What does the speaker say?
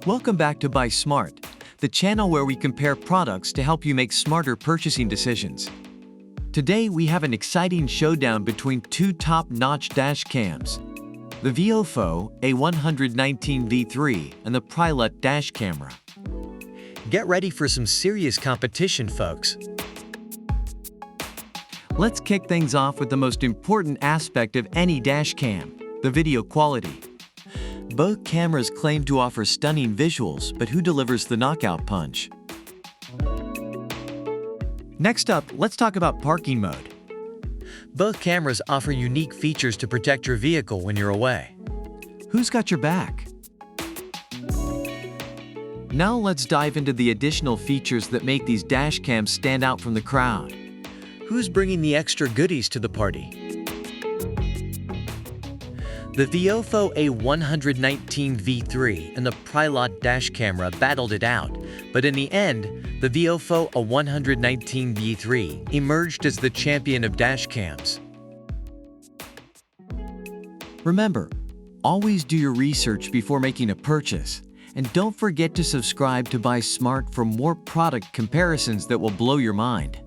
Welcome back to Buy Smart, the channel where we compare products to help you make smarter purchasing decisions. Today we have an exciting showdown between two top-notch dash cams, the VIOFO A119 V3 and the Pilot dash camera. Get ready for some serious competition, folks. Let's kick things off with the most important aspect of any dash cam, the video quality. Both cameras claim to offer stunning visuals, but who delivers the knockout punch? Next up, let's talk about parking mode. Both cameras offer unique features to protect your vehicle when you're away. Who's got your back? Now let's dive into the additional features that make these dash cams stand out from the crowd. Who's bringing the extra goodies to the party? The VIOFO A119 V3 and the Pilot dash camera battled it out, but in the end, the VIOFO A119 V3 emerged as the champion of dash cams. Remember, always do your research before making a purchase, and don't forget to subscribe to Buy Smart for more product comparisons that will blow your mind.